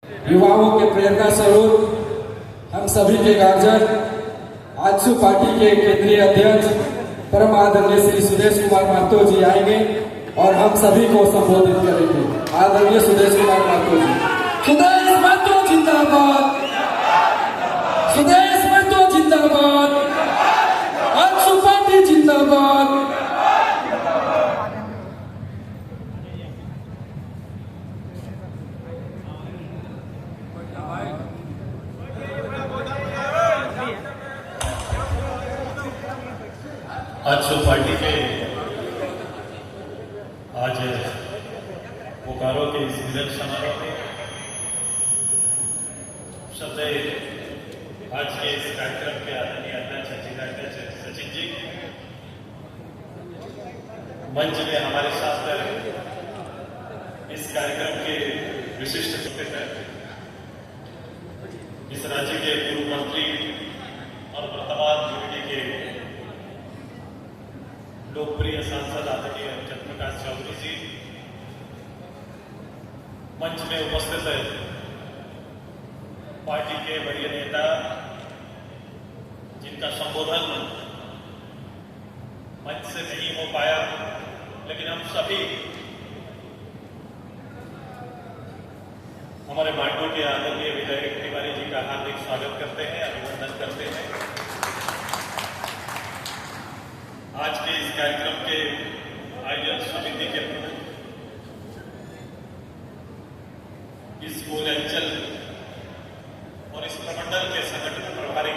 युवाओं के प्रेरणा स्वरूप हम सभी के गार्जियन आजसू पार्टी के केंद्रीय अध्यक्ष परम आदरणीय श्री सुदेश कुमार महतो जी आएंगे और हम सभी को संबोधित करेंगे। आदरणीय सुदेश कुमार महतो जी। सुदेश महतो जिंदाबाद, सुदेश महतो जिंदाबाद, आजसू पार्टी जिंदाबाद। आजसू पार्टी के आज बोकारो के इस मिलन समारोह में श्रद्धेय आज के इस कार्यक्रम के आदरणीय अध्यक्ष सचिन जी, मंच में हमारे साथ इस कार्यक्रम के विशिष्ट अतिथि हैं, इस राज्य के पूर्व मंत्री और वर्तमान यूपीडी के लोकप्रिय सांसद आदरणीय जयप्रकाश चौधरी जी, मंच में उपस्थित है पार्टी के वरीय नेता जिनका संबोधन मंच से नहीं हो पाया, लेकिन हम सभी हमारे मांडू के आदरणीय विधायक तिवारी जी का हार्दिक स्वागत करते हैं, अभिनंदन करते हैं। आज के इस कार्यक्रम के आयोजन समिति के प्रमुख, इस पूरे अंचल और इस प्रमंडल के संगठन प्रभारी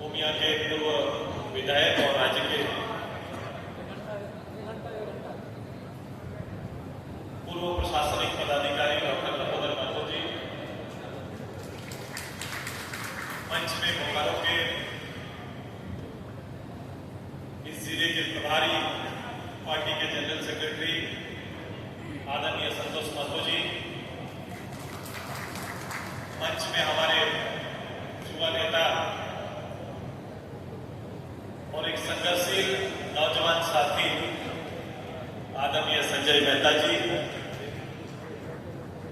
ओमिया के पूर्व विधायक और राज्य के पूर्व प्रशासनिक पदाधिकारी डॉक्टर लंबोदर महतो जी, मंच में बोकारो के इस जिले के प्रभारी पार्टी के जनरल सेक्रेटरी आदरणीय संतोष महतो जी, मंच में हमारे युवा नेता और एक संघर्षशील नौजवान साथी आदरणीय संजय मेहता जी,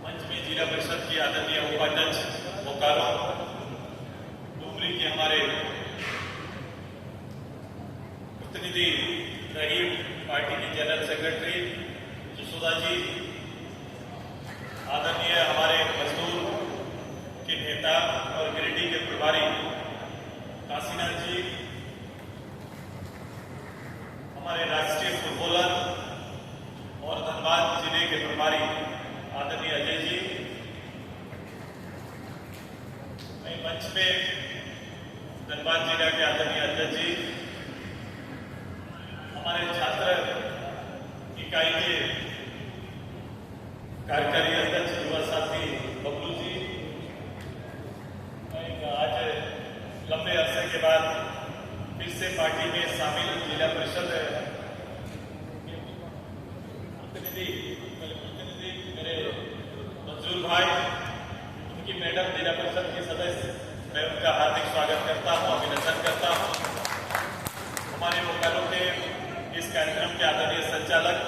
मंच में जिला परिषद की आदरणीय उपाध्यक्ष बोकारो डुमरी के हमारे प्रतिनिधि रहीम, पार्टी की जनरल सेक्रेटरी जसोदा जी, आदरणीय हमारे मजदूर के नेता और गिरिडीह के प्रभारी काशीनाथ जी, हमारे राष्ट्रीय फुटबॉलर और धनबाद जिले के प्रभारी आदरणीय अजय जी, वहीं मंच में धनबाद जिला के आदरणीय अध्यक्ष जी, हमारे छात्र इकाई के कार्यकारी अध्यक्ष युवा साथी बबलू जी, आज लंबे अरसे के बाद फिर से पार्टी में शामिल जिला परिषद प्रतिनिधि मेरे मंजूर भाई, उनकी मैडम जिला परिषद की सदस्य, मैं उनका हार्दिक स्वागत करता हूं, अभिनंदन करता हूं। हमारे बोकारो के इस कार्यक्रम के आदरणीय संचालक,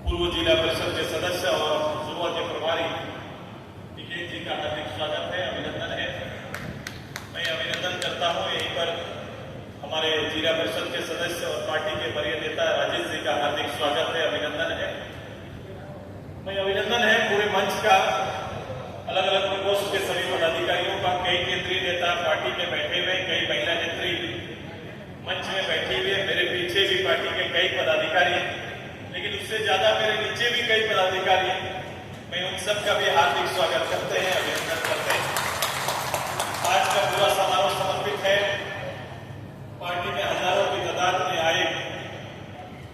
पूर्व जिला परिषद के सदस्य और युवा के प्रभारी टिकेत जी का हार्दिक स्वागत है, अभिनंदन है। मैं अभिनंदन करता हूं यहीं पर हमारे जिला परिषद के सदस्य और पार्टी के वरीय नेता राजेश जी का हार्दिक स्वागत है, अभिनंदन है। मैं अभिनंदन है पूरे मंच का, अलग अलग प्रकोष्ठ के सभी पदाधिकारियों का, कई केंद्रीय नेता पार्टी में बैठे हुए, कई महिला नेत्री मंच में बैठी हुई है, मेरे पीछे भी पार्टी के कई पदाधिकारी हैं, लेकिन उससे ज्यादा मेरे नीचे भी कई पदाधिकारी हैं। मैं उन सबका भी हार्दिक स्वागत करते हैं, अभिनंदन करते हैं। आज का पूरा समारोह समर्पित है पार्टी में हजारों की तादाद में आए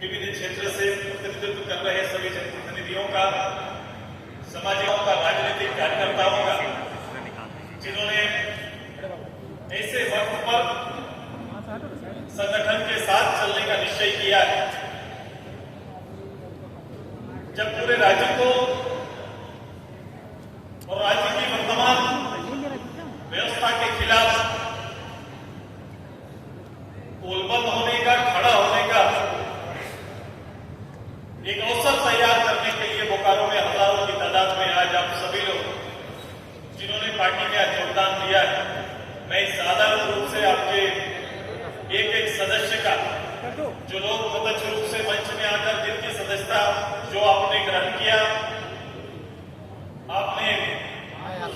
विभिन्न क्षेत्र से प्रतिनिधित्व कर रहे सभी जनप्रतिनिधियों का, सामाजिकों का, राजनीतिक कार्यकर्ताओं का, जिन्होंने ऐसे वक्त पर संगठन के साथ चलने का निश्चय किया है जब पूरे राज्य को और राज्य की वर्तमान व्यवस्था के खिलाफ पोलबंद होने का, खड़ा होने का एक अवसर तैयार करने के लिए बोकारो में हजारों की तादाद में आज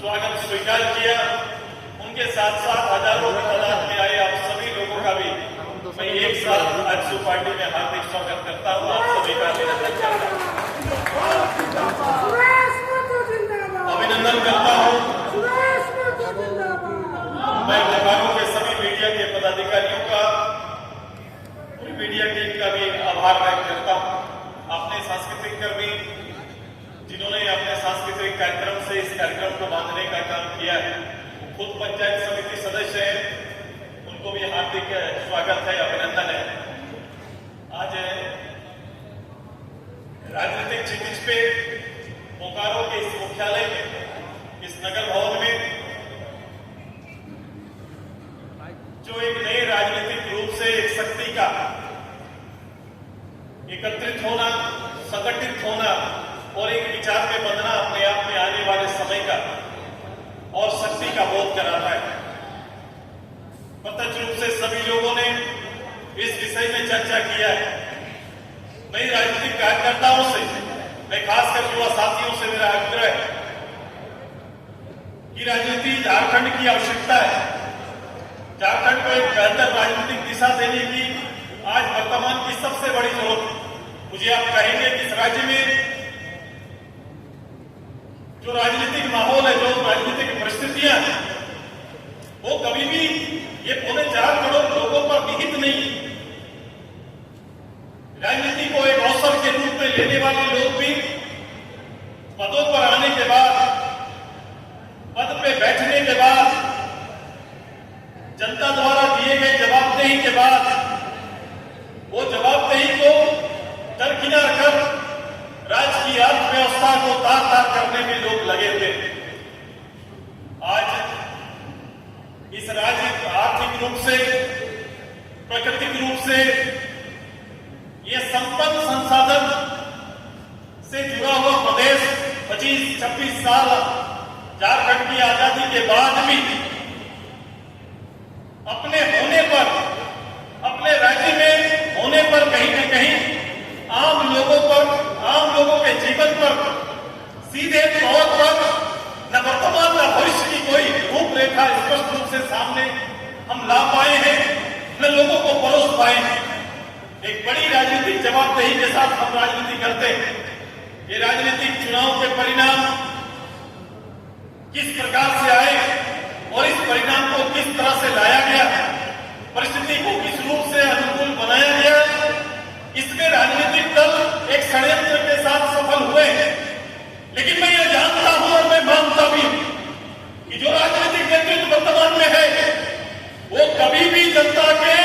स्वागत स्वीकार किया, उनके साथ साथ हजारों की तादाद में आए आप सभी लोगों का भी मैं एक साथ आजसू पार्टी में हार्दिक स्वागत करता हूँ। आप सभी का अभिनंदन करता हूँ, अभिनंदन करता हूँ। मैं विभागों के सभी मीडिया के पदाधिकारियों का, पूरी मीडिया टीम का भी आभार व्यक्त करता हूँ। अपने सांस्कृतिक कर्मी जिन्होंने अपने सांस्कृतिक कार्यक्रम से इस कार्यक्रम को बांधने का काम किया है, खुद पंचायत समिति सदस्य हैं, उनको भी हार्दिक स्वागत है, अभिनंदन है। आज राजनीतिक क्षितिज पे बोकारो के इस मुख्यालय में, इस नगर भवन में जो एक नए राजनीतिक रूप से एक शक्ति का एकत्रित होना, संगठित होना और एक विचार में बंधना अपने आप में आने वाले समय का और शक्ति का बोध कराता है। प्रत्यक्ष रूप से सभी लोगों ने इस विषय में चर्चा किया है। मैं राजनीतिक कार्यकर्ताओं से, मैं खासकर युवा साथियों से मेरा आग्रह है कि राजनीति झारखंड की आवश्यकता है। झारखंड को एक बेहतर राजनीतिक दिशा देने की आज वर्तमान की सबसे बड़ी जरूरत है। मुझे आप कहेंगे कि इस राज्य में जो राजनीतिक माहौल है, जो राजनीतिक परिस्थितियां हैं, वो कभी भी ये 4.25 करोड़ लोगों पर विहित नहीं। राजनीति को एक अवसर के रूप में लेने वाले लोग भी पदों पर आने के बाद, पद पे बैठने के बाद, जनता द्वारा दिए गए जवाबदेही के बाद वो जवाबदेही को दरकिनार कर राज्य की अर्थव्यवस्था को तार-तार करने में लोग लगे हुए। आज इस राज्य आर्थिक रूप से, प्राकृतिक रूप से, ये संपन्न संसाधन से जुड़ा हुआ प्रदेश 25-26 साल झारखंड की आजादी के बाद भी अपने होने पर, अपने राज्य में होने पर कहीं न कहीं आम लोगों पर, आम लोगों के जीवन पर सीधे तौर पर न वर्तमान न भविष्य की कोई रूपरेखा स्पष्ट रूप से सामने हम ला पाए हैं, न लोगों को परोस पाए हैं। एक बड़ी राजनीतिक जवाबदेही के साथ हम राजनीति करते हैं। ये राजनीतिक चुनाव के परिणाम किस प्रकार से आए और इस परिणाम को किस तरह से लाया गया, परिस्थिति को किस रूप से अनुकूल बनाया गया, इसमें राजनीतिक दल एक षड्यंत्र के साथ सफल हुए हैं। लेकिन मैं ये जानता हूं और मैं मानता भी हूं कि जो राजनीतिक नेतृत्व वर्तमान में है, वो कभी भी जनता के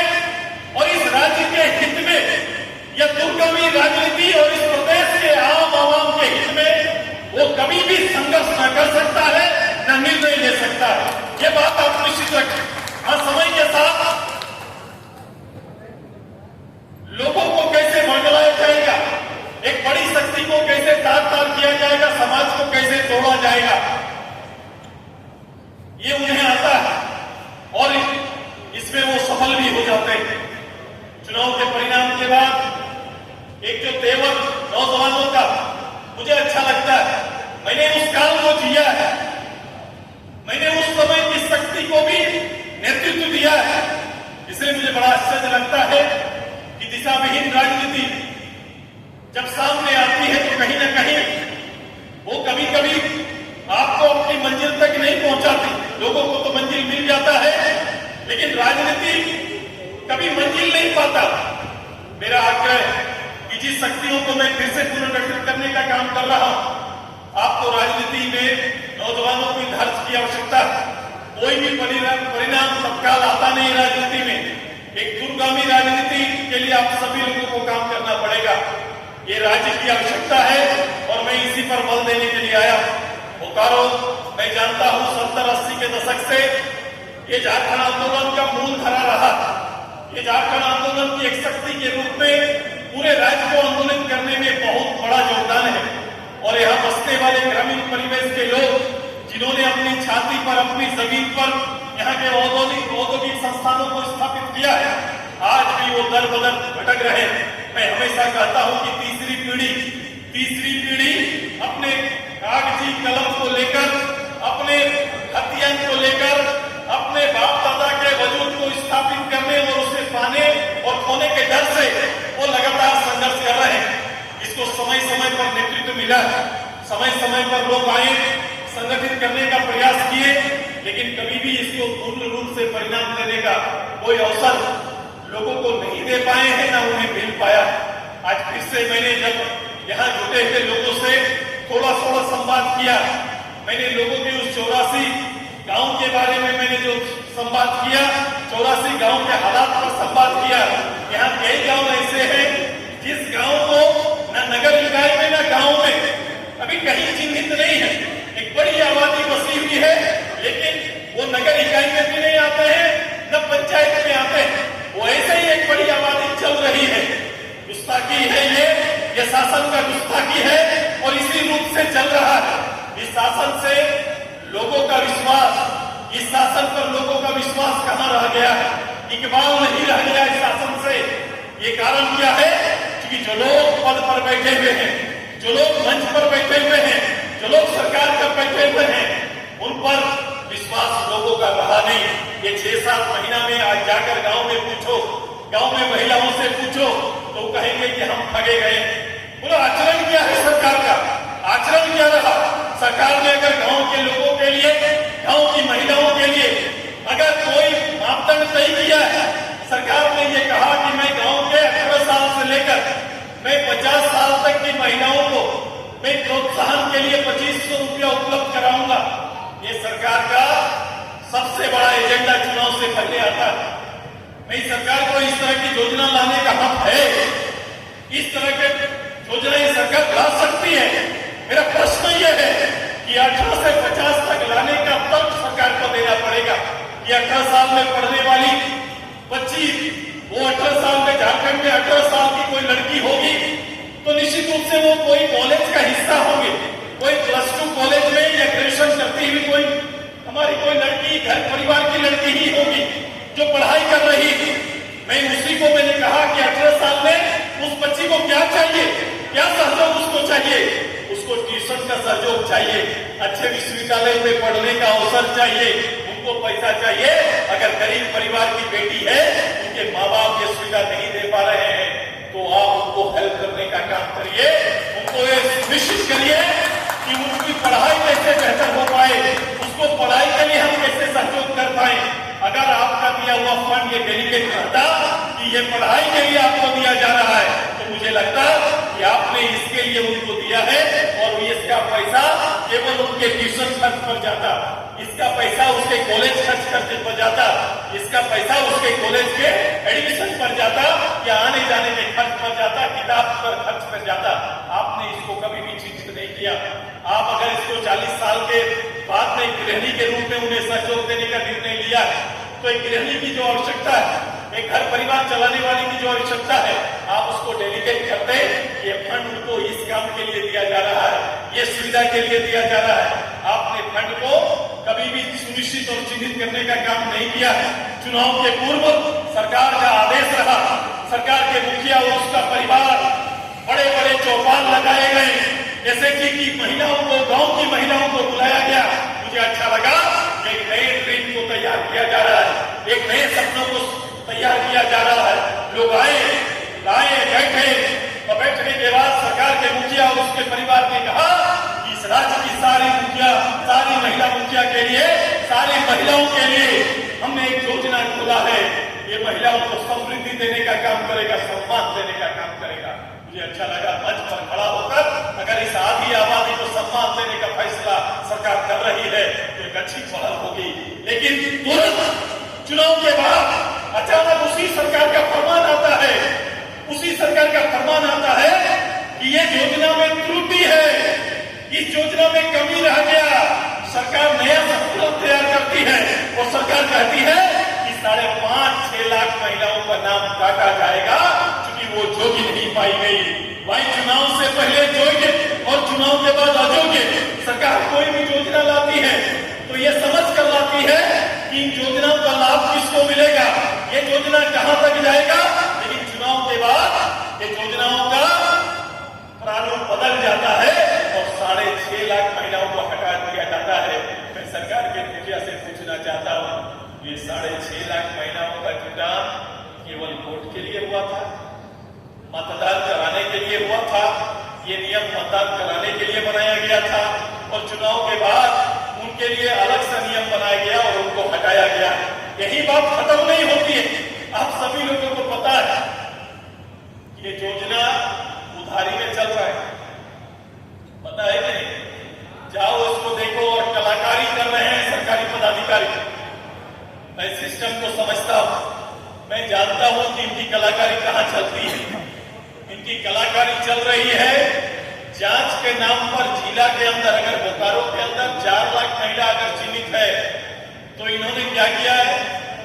और इस राज्य के हित में या दूरगामी राजनीति और इस प्रदेश के आम आवाम के हित में वो कभी भी संघर्ष न कर सकता है, न निर्णय ले सकता है। ये बात आप निश्चित रखें। हर समय के साथ लोगों को कैसे मंडलाया जाएगा, एक बड़ी शक्ति को कैसे तार-तार किया जाएगा, समाज को कैसे तोड़ा जाएगा, ये उन्हें आता है और इसमें वो सफल भी हो जाते हैं। चुनाव के परिणाम के बाद एक जो तेवर नौजवानों का मुझे अच्छा लगता है। मैंने उस काल को जिया है, मैंने उस समय की शक्ति को भी नेतृत्व दिया है, इसलिए मुझे बड़ा आश्चर्य लगता है कि दिशा विहीन राजनीति जब सामने आती है तो कहीं न कहीं वो कभी कभी आपको अपनी मंजिल तक नहीं पहुंचाती। लोगों को तो मंजिल मिल जाता है, लेकिन राजनीति कभी मंजिल नहीं पाता। मेरा आग्रह है कि जिस शक्तियों को मैं फिर से पुनर्गठित करने का काम कर रहा हूं, आपको राजनीति में नौजवानों की धैर्य की आवश्यकता है। कोई भी परिणाम तत्काल आता नहीं राजनीति में। एक दूरगामी राजनीति के लिए आप सभी लोगों को काम करना पड़ेगा। ये राज्य की आवश्यकता है और मैं इसी पर बल देने के लिए आया हूं। बोकारो, मैं जानता हूं 70-80 के दशक से ये झारखंड आंदोलन का मूल धरा रहा। ये झारखंड आंदोलन की एक शक्ति के रूप में पूरे राज्य को आंदोलित करने में बहुत बड़ा योगदान है। और यहाँ बसने वाले ग्रामीण परिवेश के लोग जिन्होंने अपनी छाती पर, अपनी जमीन पर यहाँ के औद्योगिक संस्थानों को स्थापित किया है, आज भी वो दर बदर भटक रहे। मैं हमेशा कहता हूं कि तीसरी पीढ़ी अपने कागजी कलम को लेकर, अपने समय समय पर नेतृत्व मिला, समय समय पर लोग आए, संगठित करने का प्रयास किए, लेकिन कभी भी इसको पूर्ण रूप से परिणाम देने का कोई अवसर लोगों को नहीं दे पाए हैं, ना उन्हें मिल पाया। आज फिर से मैंने जब यहाँ जुटे हुए लोगों से थोड़ा थोड़ा संवाद किया, मैंने लोगों के उस 84 गांव के बारे में मैंने जो संवाद किया, 84 गांव के हालात पर संवाद किया। यहाँ कई गांव ऐसे हैं जिस गांव को न नगर निकाय में न गांव में अभी कहीं चिन्हित नहीं है। एक बड़ी आबादी बसी हुई है, लेकिन वो नगर इकाई में भी नहीं आते हैं, न पंचायत में आते हैं। वो ऐसे ही एक बड़ी आबादी चल रही है। गुस्ताखी है ये शासन का गुस्ताखी है और इसी रूप से चल रहा है। इस शासन से लोगों का विश्वास, इस शासन पर लोगों का विश्वास कहां रह गया है? इकबाल नहीं रह गया इस शासन से। ये कारण क्या है? क्योंकि जो लोग पद पर बैठे हुए हैं, जो लोग मंच पर बैठे हुए हैं, जो लोग सरकार पर बैठे हुए हैं, उन पर विश्वास लोगों का रहा नहीं। ये 6-7 महीना में आज जाकर गांव में पूछो, गांव में महिलाओं से पूछो, तो कहेंगे कि हम ठगे गए। बोलो आचरण क्या है सरकार का? आचरण क्या रहा? सरकार ने अगर गांव के लोगों के लिए, गांव की महिलाओं के लिए अगर कोई मापदंड तय किया है, सरकार ने ये कहा कि मैं गांव के 18 साल से लेकर मैं 50 साल तक की महिलाओं को मैं प्रोत्साहन के लिए 2500 रुपया उपलब्ध कराऊंगा। ये सरकार का सबसे बड़ा एजेंडा चुनाव से पहले आता है। मैं सरकार को इस तरह की योजना लाने का हक है, इस तरह के योजनाएं सरकार ला सकती है। मेरा प्रश्न यह है कि 18 से 50 तक लाने का तर्क सरकार को देना पड़ेगा। कि 18 साल में पढ़ने वाली बच्ची, वो 18 साल में झारखंड में 18 साल की कोई लड़की होगी तो निश्चित रूप से वो कोई कॉलेज का हिस्सा होंगे। कोई +2 कॉलेज में या ग्रेजुएशन करती हुई कोई हमारी कोई लड़की घर परिवार की लड़की ही होगी जो पढ़ाई कर रही है। मैं उसी को मैंने कहा कि 18 साल में उस बच्ची को क्या चाहिए, क्या सहयोग उसको चाहिए? उसको ट्यूशन का सहयोग चाहिए, अच्छे विश्वविद्यालय में पढ़ने का अवसर चाहिए, उनको पैसा चाहिए। अगर गरीब परिवार की बेटी है, उनके माँ बाप ये सुविधा नहीं दे पा रहे हैं, तो आप उनको हेल्प करने का काम करिए, उनको ये सुनिश्चित करिए कि उनकी पढ़ाई कैसे बेहतर हो पाए, उसको पढ़ाई के लिए हम कैसे सहयोग कर पाए। अगर आपका दिया हुआ फंड ये डेलीगेट करता कि ये पढ़ाई के लिए आपको दिया जा रहा है, तो मुझे लगता कि आपने इसके लिए उनको दिया है और इसका पैसा केवल उनके ट्यूशन खर्च पर जाता, इसका पैसा उसके कॉलेज खर्च करने पर जाता, इसका पैसा उसके कॉलेज के एडमिशन पर जाता या आने जाने में खर्च पर जाता, किताब पर खर्च पर जाता। आपने इसको कभी भी चिंतित नहीं किया। आप अगर इसको 40 साल के बाद में गृहिणी के रूप में उन्हें सहयोग देने का निर्णय लिया, तो एक गृहिणी की जो आवश्यकता है, एक घर परिवार चलाने वाली की जो आवश्यकता है, आप उसको डेलीगेट करते, ये फंड उनको इस काम के लिए दिया जा रहा है, ये सुविधा के लिए दिया जा रहा है। आपने फंड को कभी भी सुनिश्चित और चिन्हित करने का काम नहीं किया है। चुनाव के पूर्व सरकार का आदेश रहा, सरकार के मुखिया और उसका परिवार बड़े बड़े चौपाल लगाए गए, जैसे कि महिलाओं को, गांव की महिलाओं को बुलाया गया। मुझे अच्छा लगा, एक नए ड्रीम को तैयार किया जा रहा है, एक नए सपनों को तैयार किया जा रहा है। लोग आए, बैठे और बैठने के बाद सरकार के मुखिया और उसके परिवार ने कहा कि इस राज्य की सारी मुखिया, सारी महिला मुखिया के लिए, सारी महिलाओं के लिए हमने एक योजना खोला है। ये महिलाओं को समृद्धि देने का काम करेगा, सम्मान देने का काम करेगा। मुझे अच्छा लगा मंच पर खड़ा होकर अगर इस आधी आबादी को सम्मान देने का फैसला सरकार कर रही है तो एक अच्छी पहल होगी। लेकिन तुरंत चुनाव के बाद अचानक उसी सरकार का फरमान आता है, उसी सरकार का फरमान आता है कि ये योजना में त्रुटि है, इस योजना में कमी रह गया। सरकार नया सर्कुलर तैयार करती है और सरकार कहती है कि 5.5-6 लाख महिलाओं का नाम काटा जाएगा क्योंकि वो योग्य नहीं पाई गई। भाई चुनाव से पहले योग्य और चुनाव के बाद अयोग्य सरकार कोई भी योजना लाती है तो ये समझ कर लाती है कि इन योजनाओं का लाभ किसको मिलेगा, ये योजना कहां तक जाएगा। लेकिन चुनाव के बाद ये योजनाओं का प्रारूप बदल जाता है और 6.5 लाख महिलाओं को हटा दिया जाता है। मैं सरकार के मुखिया से पूछना चाहता हूं, ये 6.5 लाख महिलाओं का जुटान केवल वोट के लिए हुआ था, मतदान कराने के लिए हुआ था, ये नियम मतदान कराने के लिए बनाया गया था और चुनाव के बाद उनके लिए अलग सा नियम बनाया गया और उनको हटाया गया। यही बात खत्म नहीं होती है। आप सभी लोगों को पता है कि ये योजना उधारी में चल रहा है, पता है कि नहीं? जाओ उसको देखो और कलाकारी कर रहे हैं सरकारी पदाधिकारी। मैं सिस्टम को समझता हूं, मैं जानता हूं कि इनकी कलाकारी कहां चलती है। इनकी कलाकारी चल रही है जांच के नाम पर। जिला के अंदर अगर बोकारो के अंदर 4 लाख महिला अगर चिन्हित है तो इन्होंने क्या किया है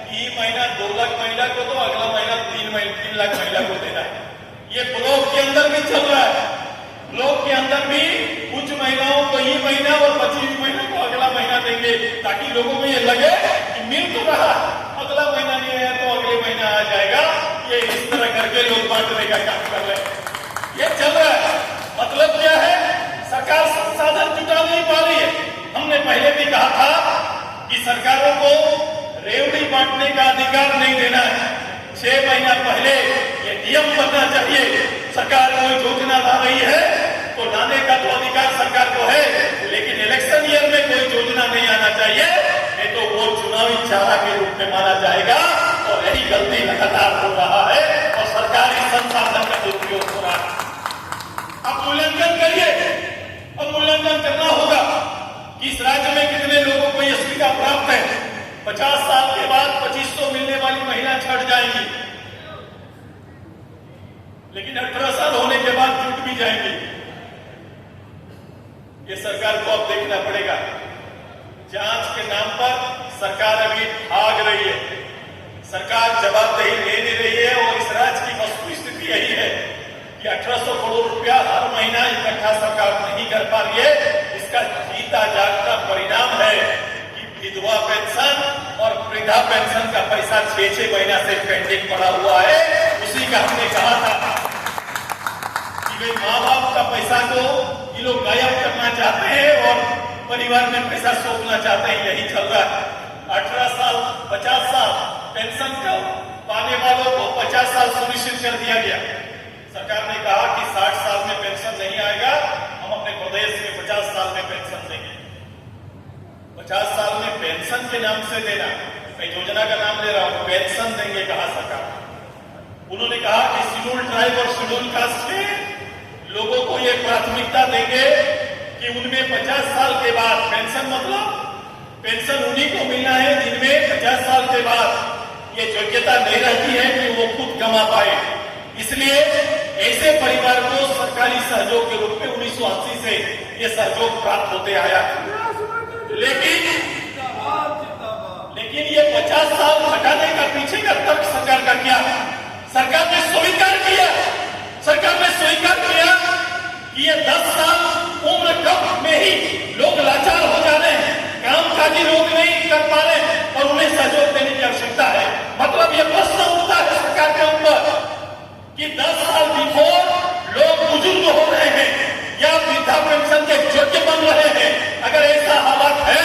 कि महीना 2 लाख महिला को तो अगला महीना 3 लाख महिला को देना है। ये ब्लॉक के अंदर भी चल रहा है। ब्लॉक के अंदर भी कुछ महिलाओं को ये महीना और 25 महीना को अगला महीना देंगे ताकि लोगों को ये लगे कि मिल तो रहा, अगला महीना नहीं आया तो अगले महीना आ जाएगा। ये इस तरह करके लोग बांटने का काम कर रहे हैं। ये चल रहा है। मतलब क्या है? सरकार संसाधन जुटा नहीं पा रही है। हमने पहले भी कहा था कि सरकारों को रेवड़ी बांटने का अधिकार नहीं देना है। 6 महीना पहले ये नियम बनना चाहिए। सरकार कोई योजना ला रही है तो लाने का तो अधिकार सरकार को है, लेकिन इलेक्शन ईयर में कोई योजना नहीं आना चाहिए, नहीं तो वो चुनावी चारा के रूप में माना जाएगा। और यही गलती लगातार हो रहा है और सरकारी संसाधन का दुरुपयोग हो रहा है। अब मूल्यांकन करिए। अब मूल्यांकन करना होगा कि इस राज्य में कितने लोगों को यह सुविधा प्राप्त है। 50 साल के बाद 2500 मिलने वाली महिला छट जाएंगी, लेकिन 18 साल होने के बाद जुट भी जाएंगी। ये सरकार को अब देखना पड़ेगा। जांच के नाम पर सरकार अभी भाग रही है। सरकार जवाबदेही ले नहीं रही है और इस राज्य की वस्तु स्थिति यही है कि 1800 करोड़ रुपया हर महीना इकट्ठा सरकार नहीं कर पा रही है। इसका जीता जागता परिणाम है कि विधवा पेंशन और वृद्धा पेंशन का पैसा 6-6 महीना से पेंडिंग पड़ा हुआ है। उसी का हमने कहा था कि वे माँ बाप का पैसा को ये लोग गायब करना चाहते हैं और परिवार में पैसा सौंपना चाहते हैं। यही चल रहा है। 18 साल 50 साल पेंशन का पाने वालों को 50 साल सुनिश्चित कर दिया गया। सरकार ने कहा कि 60 साल में पेंशन नहीं आएगा, हम अपने प्रदेश में 50 साल में पेंशन देंगे। 50 साल में पेंशन के नाम से देना, मैं योजना का नाम ले रहा हूं, पेंशन देंगे कहा सरकार। उन्होंने कहा कि शेड्यूल ट्राइब और शेड्यूल कास्ट के लोगों को ये प्राथमिकता देंगे कि उनमें 50 साल के बाद पेंशन, मतलब पेंशन उन्हीं को मिलना है जिनमें 50 साल के बाद ये योग्यता नहीं रहती है कि वो खुद कमा पाए। इसलिए ऐसे परिवार को सरकारी सहयोग के रूप में 1980 से ये सहयोग प्राप्त होते आया। लेकिन ये 50 साल हटाने का पीछे का तर्क सरकार का क्या? सरकार ने स्वीकार किया कि ये 10 साल उम्र कम में ही लोग लाचार हो जा रहे हैं, कामकाजी लोग नहीं कर पा रहे और उन्हें सहयोग देने की आवश्यकता है। मतलब ये प्रश्न उठता है सरकार के ऊपर कि 10 साल बिफोर लोग बुजुर्ग हो रहे हैं या वृद्धा पेंशन के योग्य बन रहे हैं। अगर ऐसा हालत है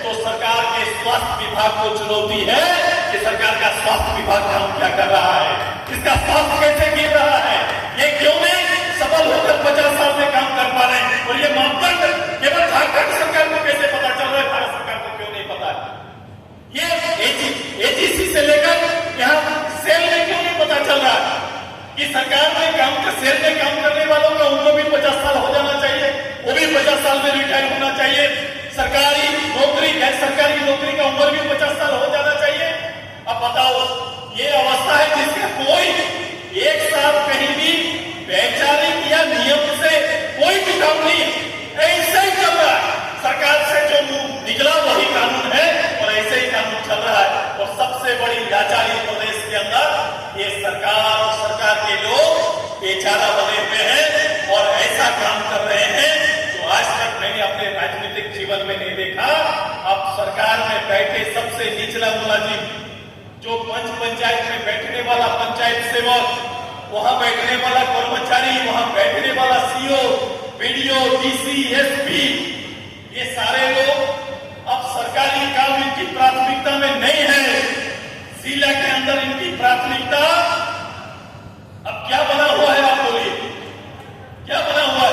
तो सरकार के स्वास्थ्य विभाग को चुनौती है कि सरकार का स्वास्थ्य विभाग काम क्या कर रहा है, इसका स्वास्थ्य कैसे गिर रहा है, ये क्यों नहीं सफल होकर 50 साल में काम कर पा रहे हैं। और ये मापदंड केवल झारखंड सरकार को कैसे पता चल रहा है, भारत सरकार को क्यों नहीं पता है? ये एजीसी से लेकर यहाँ सेल में क्यों नहीं पता चल रहा है कि सरकार में काम कर, सेल में काम करने वालों का उम्र भी 50 साल हो जाना चाहिए, वो भी 50 साल में रिटायर होना चाहिए। सरकारी नौकरी, गैर सरकारी नौकरी का उम्र भी 50 साल हो जाना चाहिए। अब बताओ, ये अवस्था है जिसका कोई एक साल कहीं भी वैचारिक या नियम से कोई भी काम नहीं है, ऐसे ही चल रहा है। सरकार से जो निकला वही कानून है और ऐसे ही कानून चल रहा है। और सबसे बड़ी लाचारी प्रदेश के अंदर ये सरकार और सरकार के लोग बेचारा बने हुए हैं और ऐसा काम कर रहे हैं जो आज तक मैंने अपने राजनीतिक जीवन में नहीं देखा। अब सरकार में बैठे सबसे निचला मुलाजिम, जो पंचायत में बैठने वाला पंचायत सेवक, वहां बैठने वाला कर्मचारी, वहां बैठने वाला सीओ, बीडीओ, डीसी, एसपी, ये सारे लोग अब सरकारी काम इनकी प्राथमिकता में नहीं है। जिला के अंदर इनकी प्राथमिकता अब क्या बना हुआ है? आप बोलिए, क्या बना हुआ है?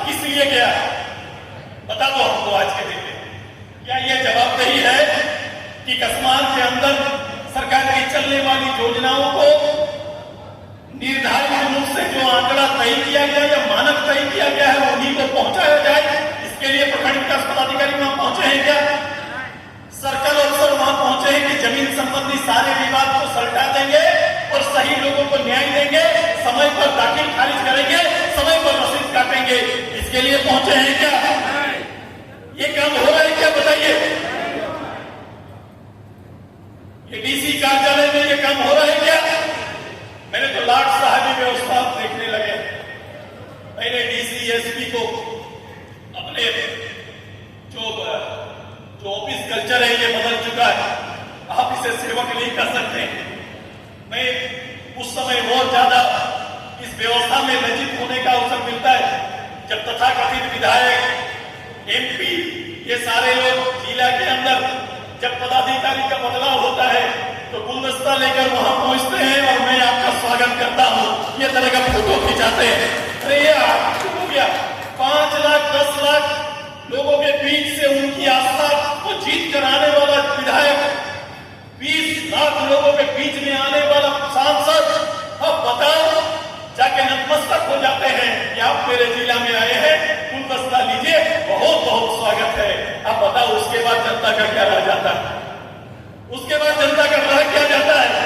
किस लिए गया, बता दो हमको आज के दिन में। क्या यह जवाबदेही है कि कसमान के अंदर सरकार की चलने वाली योजनाओं को निर्धारित रूप से जो आंकड़ा तय किया गया या मानक तय किया गया है उन्हीं को पहुंचाया जाए? इसके लिए प्रखंड विकास पदाधिकारी वहां पहुंचे हैं क्या? सर्कल अफसर वहां पहुंचे हैं कि जमीन संबंधी सारे विवाद को सलटा देंगे और सही लोगों को न्याय देंगे, समय पर दाखिल खारिज करेंगे, समय पर रसीद काटेंगे? इसके लिए पहुंचे हैं क्या? ये काम हो रहा है क्या, बताइए? ये डीसी कार्यालय में ये काम हो रहा है क्या? मैंने तो लाट साहबी व्यवस्था देखने लगे। मैंने डीसी एसपी को अपने जो ऑफिस कल्चर है ये बदल चुका है, आप इसे सेवक नहीं कर सकते। मैं उस समय बहुत ज्यादा इस व्यवस्था में लज्जित होने का अवसर मिलता है जब तथाकथित विधायक, एमपी, ये सारे लोग जिला के अंदर जब पदाधिकारी का बदलाव होता है तो गुलदस्ता लेकर वहां पहुंचते हैं और मैं आपका स्वागत करता हूं, ये तरह का फोटो खिंचाते हैं। अरे ये हो गया 5 लाख 10 लाख लोगों के बीच से उनकी आस्था को जीत कर आने वाला विधायक, 20 लाख लोगों के बीच में आने वाला सांसद, अब बताओ जाके नतमस्तक हो जाते हैं कि आप मेरे जिला में आए हैं, गुलदस्ता लीजिए, बहुत बहुत स्वागत है। अब बताओ उसके बाद जनता का क्या रह जाता है? उसके बाद जनता का रह क्या जाता है?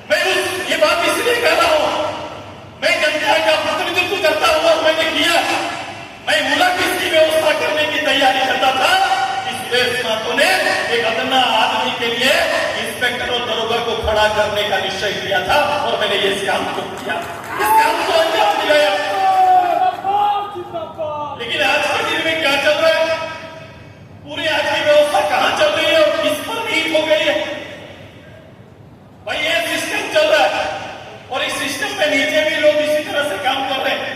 मैं ये बात इसलिए कह रहा हूं, मैं जनता का प्रतिनिधित्व करता हूं और मैंने किया। मैं मुलाकात की व्यवस्था करने की तैयारी करता था कि सुरेश महतो ने एक अदना आदमी के लिए इंस्पेक्टर और दरोगा को खड़ा करने का निश्चय किया था और मैंने ये इस काम को किया, इस काम को अंजाम दिलाया। लेकिन आज के दिन में क्या चल रहा है? पूरी आज की व्यवस्था कहां चल रही है और किस पर नींद हो गई है? भाई ये सिस्टम चल रहा है और इस सिस्टम में नीचे भी लोग इसी तरह से काम कर रहे हैं।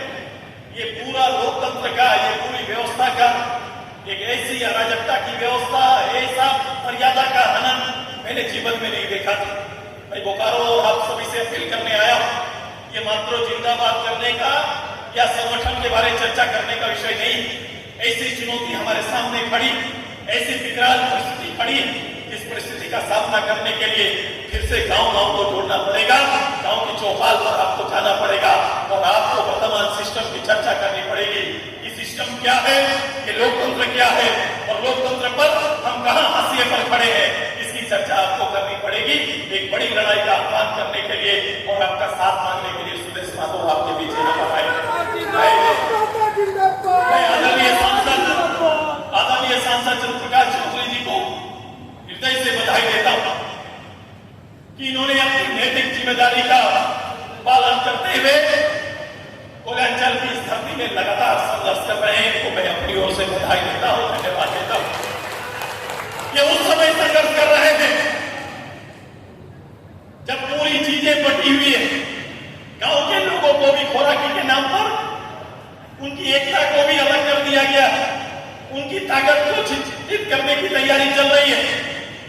ये पूरा लोकतंत्र का, ये पूरी व्यवस्था का एक ऐसी अराजकता की व्यवस्था, ऐसा मर्यादा का हनन मैंने जीवन में नहीं देखा था। मैं बोकारो और आप सभी से अपील करने आया हूं, ये मात्र जिंदाबाद करने का या संगठन के बारे में चर्चा करने का विषय नहीं। ऐसी चुनौती हमारे सामने खड़ी, ऐसी विकराल परिस्थिति खड़ी, इस परिस्थिति का सामना करने के लिए फिर से गांव-गांव को जोड़ना पड़ेगा, गांव की चौपाल पर आपको जाना पड़ेगा और आपको वर्तमान सिस्टम की चर्चा करनी पड़ेगी। ये सिस्टम क्या है, ये लोकतंत्र क्या है और लोकतंत्र पर हम कहां हाशिए पर खड़े हैं, इसकी चर्चा आपको करनी पड़ेगी। एक बड़ी लड़ाई का आह्वान करने के लिए और आपका साथ मांगने के लिए सुरेश महतो आपके बीच में आदरणीय सांसद चंद्रप्रकाश चौधरी जी को हृदय से बधाई देता हूं कि इन्होंने अपनी नैतिक जिम्मेदारी का पालन करते हुए कोयलांचल की इस धरती में लगातार संघर्ष कर रहे हैं। इनको मैं अपनी ओर से बधाई देता हूं, धन्यवाद देता हूं। ये उस समय संघर्ष कर रहे थे जब पूरी चीजें बटी हुई है, गांव के लोगों को भी खोराकी के नाम पर उनकी एकता को भी अलग कर दिया गया, उनकी ताकत को चिन्हित करने की तैयारी चल रही है।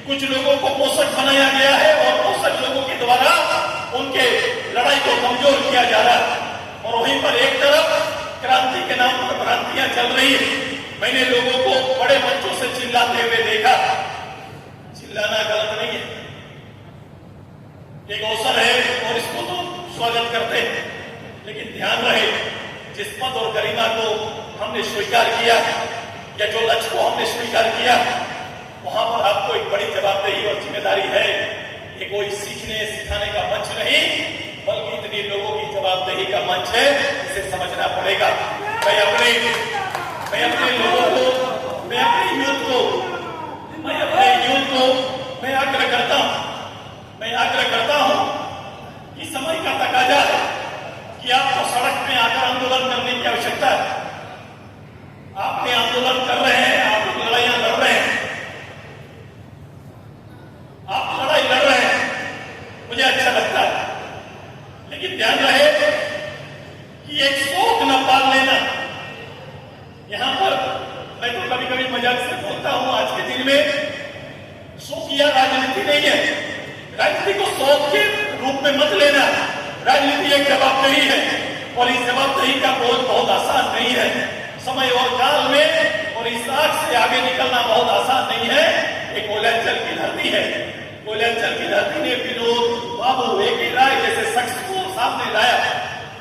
कुछ लोगों को पोषक बनाया गया है और पोषक लोगों के द्वारा उनके लड़ाई को कमजोर किया जा रहा है और वहीं पर एक तरफ क्रांति के नाम पर भ्रांतियां चल रही है। मैंने लोगों को बड़े मंचों से चिल्लाते हुए देखा, चिल्लाना गलत नहीं है, एक अवसर है और इसको तो स्वागत करते हैं, लेकिन ध्यान रहे जिस पद और गरिमा को हमने स्वीकार किया या जो लक्ष्य को हमने स्वीकार किया, वहां पर आपको एक बड़ी जवाबदेही और जिम्मेदारी है। ये कोई सीखने सिखाने का मंच नहीं, बल्कि इतने लोगों की जवाबदेही का मंच है, इसे समझना पड़ेगा। मैं अपने लोगों को, मैं अपने यूथ को मैं आग्रह करता हूं कि समय का तकाजा है कि आपको सड़क में आकर आंदोलन करने की आवश्यकता है। आपने आंदोलन कर रहे हैं, आप लड़ाइयां लड़ रहे हैं, आप लड़ाई लड़ रहे हैं, मुझे अच्छा लगता है, लेकिन ध्यान रहे कि एक शौक न पाल लेना। यहां पर मैं तो कभी कभी मजाक से बोलता हूं, आज के दिन में शौकिया राजनीति नहीं है, राजनीति को शौक के रूप में मत लेना। राजनीति एक जवाबदेही है और इस जवाबदेही का बोझ बहुत आसान नहीं है। समय और काल में, और इस आग से आगे निकलना बहुत आसान नहीं है। ये कोयलांचल की धरती है। कोयलांचल की धरती ने विनोद बाबू एक राय जैसे शख्स को सामने लाया।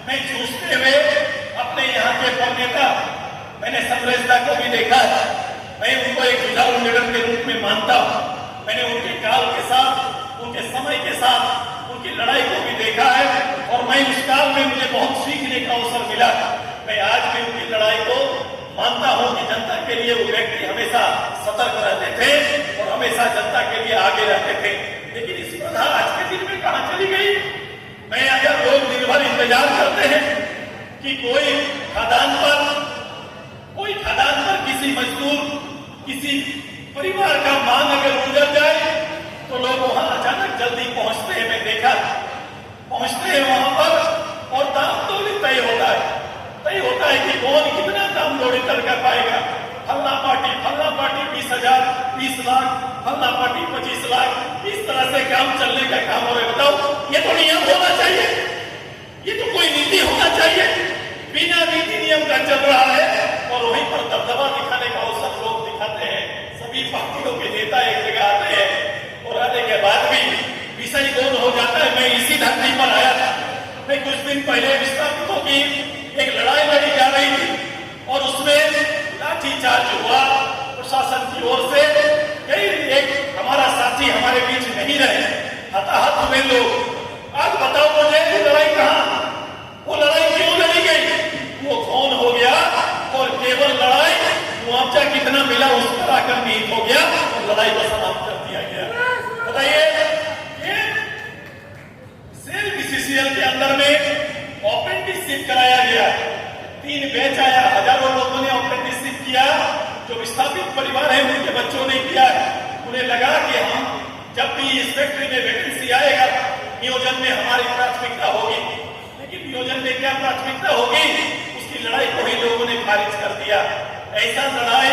मैं जूझते हुए अपने यहाँ के नेता, मैंने समरेशदा को भी देखा है। मैं उनको एक जुझारू लीडर के रूप में मानता हूँ। मैंने उनके काल के साथ, उनके समय के साथ उनकी लड़ाई को भी देखा है, और मैं उस काल में मुझे बहुत सीखने का अवसर मिला। मैं आज भी उनकी लड़ाई को मानता हूं कि जनता के लिए वो व्यक्ति हमेशा सतर्क रहते थे और हमेशा जनता के लिए आगे रहते थे। लेकिन इस प्रथा आज के दिन में कहां चली गई? मैं अगर लोग दिन भर इंतजार करते हैं कि कोई खदान पर किसी मजदूर, किसी परिवार का मांग अगर गुजर जाए तो लोग वहां अचानक जल्दी पहुंचते हैं। मैं देखा, पहुंचते हैं वहां पर और दाम दौड़ी तय होता है कि कौन कितना दाम दौड़ी कर पाएगा। फलना पार्टी 20,000, 20 लाख, फलना पार्टी 25 लाख, इस तरह से काम चलने का काम हो रहा है। बताओ, ये तो नियम होना चाहिए, ये तो कोई नीति होना चाहिए। बिना नीति नियम का चल रहा है और वहीं पर दबदबा दिखाने का अवसर लोग दिखाते हैं। सभी पार्टियों के नेता एक जगह आते हैं और आने के बाद भी विषय कौन हो जाता है। मैं इसी धरती पर आया था। मैं कुछ दिन पहले विस्थापितों की एक लड़ाई लड़ी जा रही थी और उसमें लाठीचार्ज हुआ प्रशासन की ओर से। कई एक हमारा साथी हमारे बीच नहीं रहे, हताहत हुए लोग। आज बताओ मुझे, वो लड़ाई कहां, वो लड़ाई क्यों लड़ी गई, वो कौन हो गया? और केवल लड़ाई मुआवजा कितना मिला उस पर आकर निहित हो गया और लड़ाई को समाप्त कर दिया गया। बताइए, सेल बीसीसीएल के अंदर में अप्रेंटिसशिप कराया गया, 3 बैच आया, हजारों लोगों ने अप्रेंटिसशिप किया। जो विस्थापित परिवार है उनके बच्चों ने किया है। उन्हें लगा कि हम जब भी इस फैक्ट्री में वैकेंसी आएगा, नियोजन में हमारी प्राथमिकता होगी। लेकिन नियोजन में क्या प्राथमिकता होगी, उसकी लड़ाई को ही लोगों ने खारिज कर दिया। ऐसा लड़ाई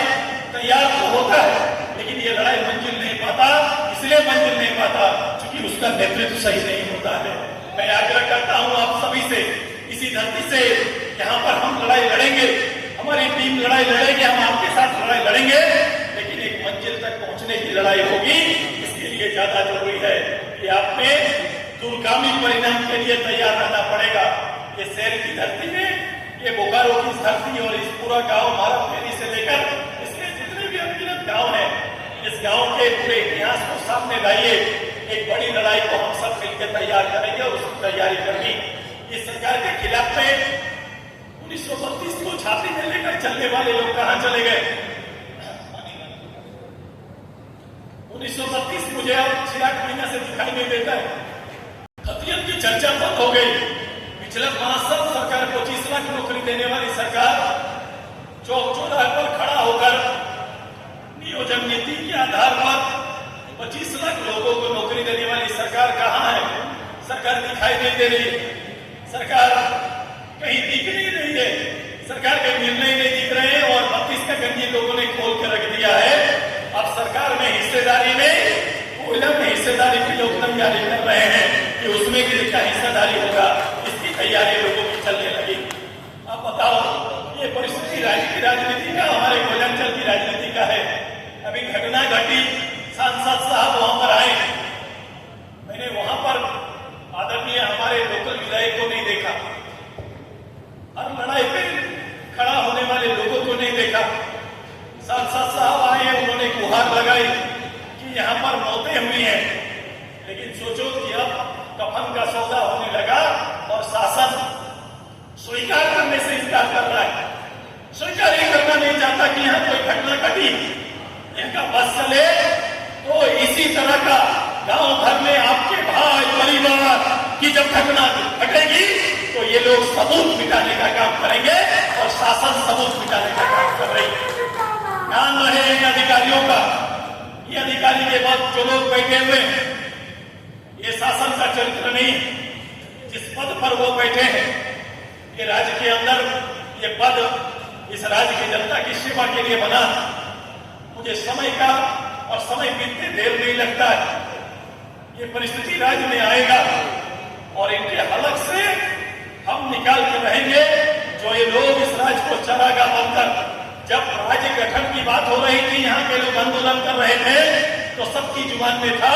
तैयार तो होता है, लेकिन ये लड़ाई मंजिल नहीं पाता। इसलिए मंजिल नहीं पाता क्योंकि उसका नेतृत्व सही नहीं होता है। मैं आग्रह करता हूं आप सभी से, इसी धरती से, यहाँ पर हम लड़ाई लड़ेंगे, हमारी टीम लड़ाई लड़ेगी, हम आपके साथ लड़ाई लड़ेंगे, लेकिन एक मंजिल तक पहुंचने की लड़ाई होगी। इसके लिए ज्यादा जरूरी है कि आप में दूरगामी परिणाम के लिए तैयार रहना पड़ेगा। ये शहर की धरती में, ये बोकारो की धरती और इस पूरा गांव भारत फेरी से लेकर इसके जितने भी अनगिनत गांव हैं, इस गांव के पूरे इतिहास को सामने लाइए। एक बड़ी लड़ाई को हम सब मिलकर तैयार करेंगे और उसकी तैयारी करनी। इस सरकार के खिलाफ में 1932 को छाती में लेकर चलने वाले लोग कहां चले गए? 1932 मुझे अब 6 महीना से दिखाई नहीं देता है। खतियत की चर्चा बंद हो गई। पिछले 5 साल सरकार 25 लाख नौकरी देने वाली सरकार चौक चौराहे पर खड़ा होकर नियोजन नीति के आधार पर 25 लाख लोगों को नौकरी देने वाली सरकार कहां है? सरकार दिखाई नहीं दे रही, सरकार कहीं दिख नहीं रही है, सरकार के निर्णय नहीं दिख रहे हैं और 32 का गंजी लोगों ने खोल कर रख दिया है। अब सरकार में हिस्सेदारी में, कोयला में हिस्सेदारी भी लोग तैयारी कर रहे हैं कि उसमें किसका हिस्सेदारी होगा, इसकी तैयारी लोगों की चलने लगी। अब बताओ, ये परिस्थिति राज्य की राजनीति का, हमारे कोयलांचल की राजनीति का है। अभी घटना घटी, सांसद साहब वहां पर आए, मैंने वहां पर आदरणीय हमारे लोकल विधायक को नहीं देखा, हर लड़ाई पे खड़ा होने वाले लोगों को नहीं देखा। सांसद साहब आए, उन्होंने गुहार लगाई कि यहाँ पर मौतें हुई हैं, लेकिन सोचो कि अब कफन का सौदा होने लगा और शासन स्वीकार करने से इनकार कर रहा है। स्वीकार ही करना नहीं चाहता कि यहाँ कोई घटना घटी। इनका बस चले तो इसी तरह का गांव भर में आपके भाई परिवार की जब घटना घटेगी तो ये लोग सबूत मिटाने का काम करेंगे और शासन सबूत मिटाने का काम कर रही है। ध्यान रहे इन अधिकारियों का, ये अधिकारी के बाद जो लोग बैठे हुए हैं, ये शासन का चरित्र नहीं। जिस पद पर वो बैठे हैं, ये राज्य के अंदर ये पद इस राज्य की जनता की सेवा के लिए बना। मुझे समय का और समय बीतते देर नहीं लगता है। ये परिस्थिति राज्य में आएगा और इनके हलक से हम निकाल के रहेंगे जो ये लोग इस राज्य को चरागाह बनकर, जब राज्य गठन की बात हो रही थी, यहाँ के लोग आंदोलन कर रहे थे, तो सबकी जुबान में था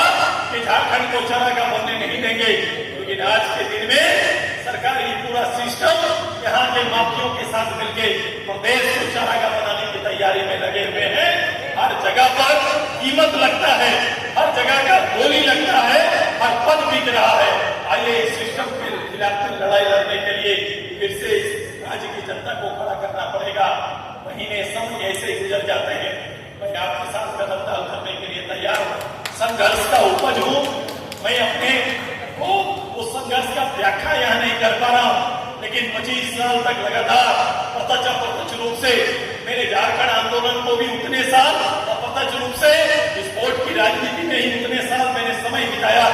कि झारखंड को चरागाह बनने नहीं देंगे। लेकिन आज के दिन में सरकार ये पूरा सिस्टम यहाँ के माफियों के साथ मिलकर प्रदेश को चरागाह बनाने की तैयारी में लगे हुए हैं। हर जगह पर कीमत लगता है, हर जगह का बोली लगता है, हर पद बिक रहा है। आइए इस सिस्टम के खिलाफ लड़ाई लड़ने के लिए फिर से राज्य की जनता को खड़ा करना पड़ेगा। महीने समय ऐसे गुजर जाते हैं, मैं आपके साथ कदम ताल करने के लिए तैयार हूँ। संघर्ष का उपज हूँ मैं, अपने को उस संघर्ष का व्याख्या यहाँ नहीं कर पा रहा हूँ, लेकिन 25 साल तक लगातार प्रत्यक्ष रूप से मेरे झारखंड आंदोलन को भी उतने साल और प्रत्यक्ष रूप से इस वोट की राजनीति में ही उतने साल मैंने समय बिताया।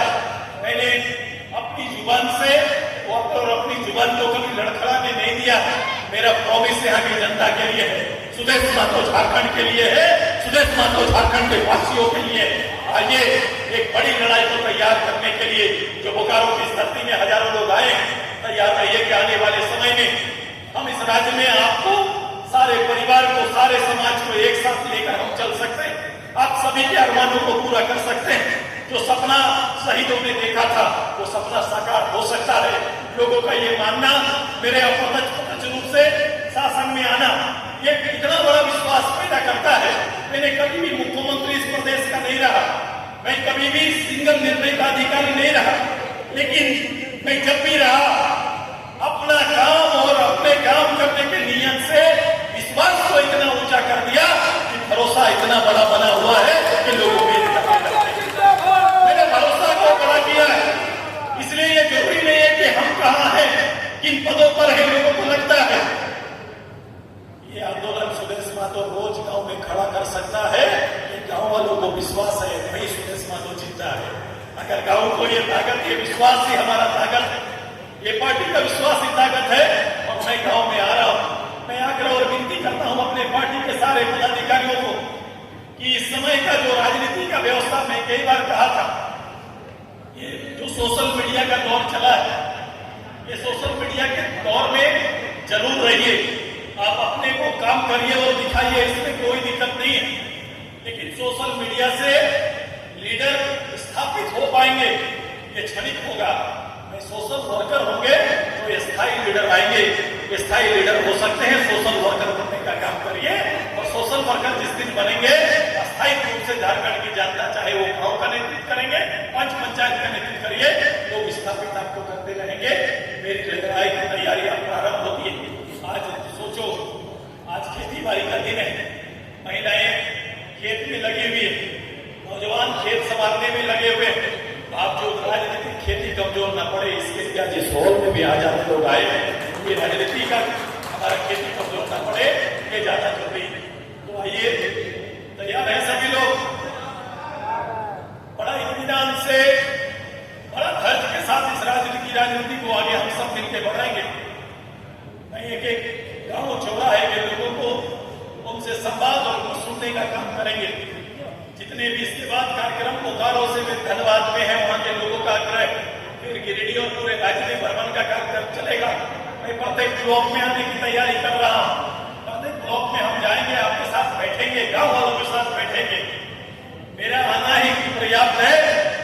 मैंने अपनी जुबान से और अपनी जुबान को कभी लड़खड़ाने नहीं दिया। मेरा प्रॉमिस यहाँ की जनता के लिए है, सुदेश महतो झारखंड के लिए है, सुदेश महतो झारखंड के वासियों के लिए। आइए एक बड़ी लड़ाई को तैयार करने के लिए, जो बोकारो की इस धरती में हजारों लोग आए, तैयार रहिए कि आने वाले समय में हम इस राज्य में आपको, सारे परिवार को, सारे समाज को एक साथ लेकर हम चल सकते हैं। आप सभी के अरमानों को पूरा कर सकते हैं। जो सपना शहीदों ने देखा था, वो सपना साकार हो सकता है। लोगों का ये मानना, मेरे अप्रत्यक्ष रूप से शासन में आना, ये इतना बड़ा विश्वास पैदा करता है। मैंने कभी भी मुख्यमंत्री इस प्रदेश का नहीं रहा, मैं कभी भी सिंगल निर्णय का अधिकारी नहीं रहा, लेकिन मैं जब भी रहा, अपना काम और अपने काम करने के नियत से विश्वास को इतना ऊंचा कर दिया कि भरोसा इतना बड़ा बना हुआ है कि लोगों के मैंने भरोसा को बड़ा किया है। इसलिए ये जरूरी नहीं है कि हम कहाँ हैं, किन पदों पर है, लोगों को लगता है ये आंदोलन सुदेश महतो रोज गांव में खड़ा कर सकता है। ये गांव वालों को विश्वास है, वही सुदेश महतो जीता है। अगर गांव को ये ताकत, ये विश्वास ही हमारा ताकत है, ये पार्टी का विश्वास ही ताकत है। और मैं गांव में आ रहा हूं, मैं आग्रह और विनती करता हूं अपने पार्टी के सारे पदाधिकारियों को कि इस समय का जो राजनीति का व्यवस्था, मैं कई बार कहा था, ये जो सोशल मीडिया का दौर चला है, ये सोशल मीडिया के दौर में जरूर रहिए, आप अपने को काम करिए और दिखाइए, इसमें कोई दिक्कत नहीं है। लेकिन सोशल मीडिया से लीडर स्थापित हो पाएंगे, ये क्षणिक होगा। मैं सोशल वर्कर होंगे तो ये स्थायी लीडर आएंगे, ये स्थायी लीडर हो सकते हैं। सोशल वर्कर बनने का काम करिए, और सोशल वर्कर जिस दिन बनेंगे, अस्थायी रूप से झारखंड की जनता, चाहे वो गांव का नेतृत्व करेंगे, पंचायत का नेतृत्व करिए, लोग स्थापित आपको करते रहेंगे। मेरी लड़ाई की तैयारी अब प्रारंभ होती है। आज सोचो, आज खेती बाड़ी का दिन है, महिलाएं खेत में लगी हुई है, नौजवान खेत संभालने में लगे हुए हैं। आप जो राजनीतिक खेती कमजोर न पड़े, इसके लिए आज इस हॉल में भी आज आप लोग आए हैं। ये राजनीति का हमारा खेती कमजोर न पड़े, ये ज्यादा जरूरी है। तो आइए, तैयार है सभी लोग? बड़ा इत्मीनान से, बड़ा धैर्य के साथ इस राजनीति को आगे हम सब मिलकर बढ़ाएंगे। एक एक गांव चौराहे के लोगों को, उनसे संवाद और उनको सुनने का काम करेंगे। जितने भी इसके बाद कार्यक्रम बोकारो से मैं धन्यवाद में है, वहां के लोगों का आग्रह, फिर गिरिडीह और पूरे राज्य में भ्रमण का कार्यक्रम चलेगा। मैं प्रत्येक ब्लॉक में आने की तैयारी कर रहा हूँ। प्रत्येक ब्लॉक में हम जाएंगे, आपके साथ बैठेंगे, गाँव वालों के साथ बैठेंगे। मेरा आना ही पर्याप्त है,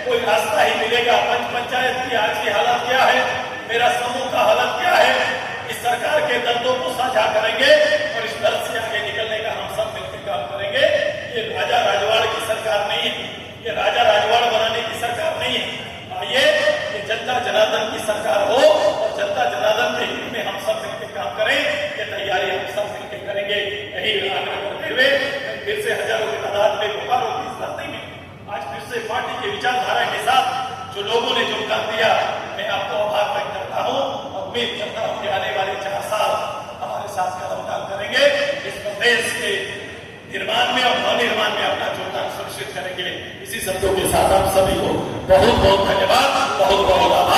कोई रास्ता ही मिलेगा। पंचायत की आज की हालत क्या है, मेरा समूह का हालत क्या है, इस सरकार के दर्दों को साझा करेंगे और इस दर्द से आगे निकलने का हम सब मिलकर काम करेंगे। ये राजा राजवाड़ की सरकार नहीं है, ये राजा राजवाड़ बनाने की सरकार नहीं है। आइए, ये जनता जनार्दन की सरकार हो और जनता जनार्दन के हित में हम सब मिलकर काम करें। ये तैयारी हम सब मिलकर करेंगे। यही आग्रह करते हुए फिर से हजारों की तादाद में बोकारो की इस धरती में आज फिर से पार्टी के विचारधारा के साथ जो लोगों ने योगदान दिया, मैं आपको आभार व्यक्त करता हूँ। उम्मीद करता हूँ कि आने वाले 4 साल हमारे साथ कदम काम करेंगे, इस प्रदेश के निर्माण में और नवनिर्माण में अपना योगदान सुनिश्चित करेंगे। इसी शब्दों के साथ आप सभी को बहुत बहुत धन्यवाद, बहुत बहुत आभार।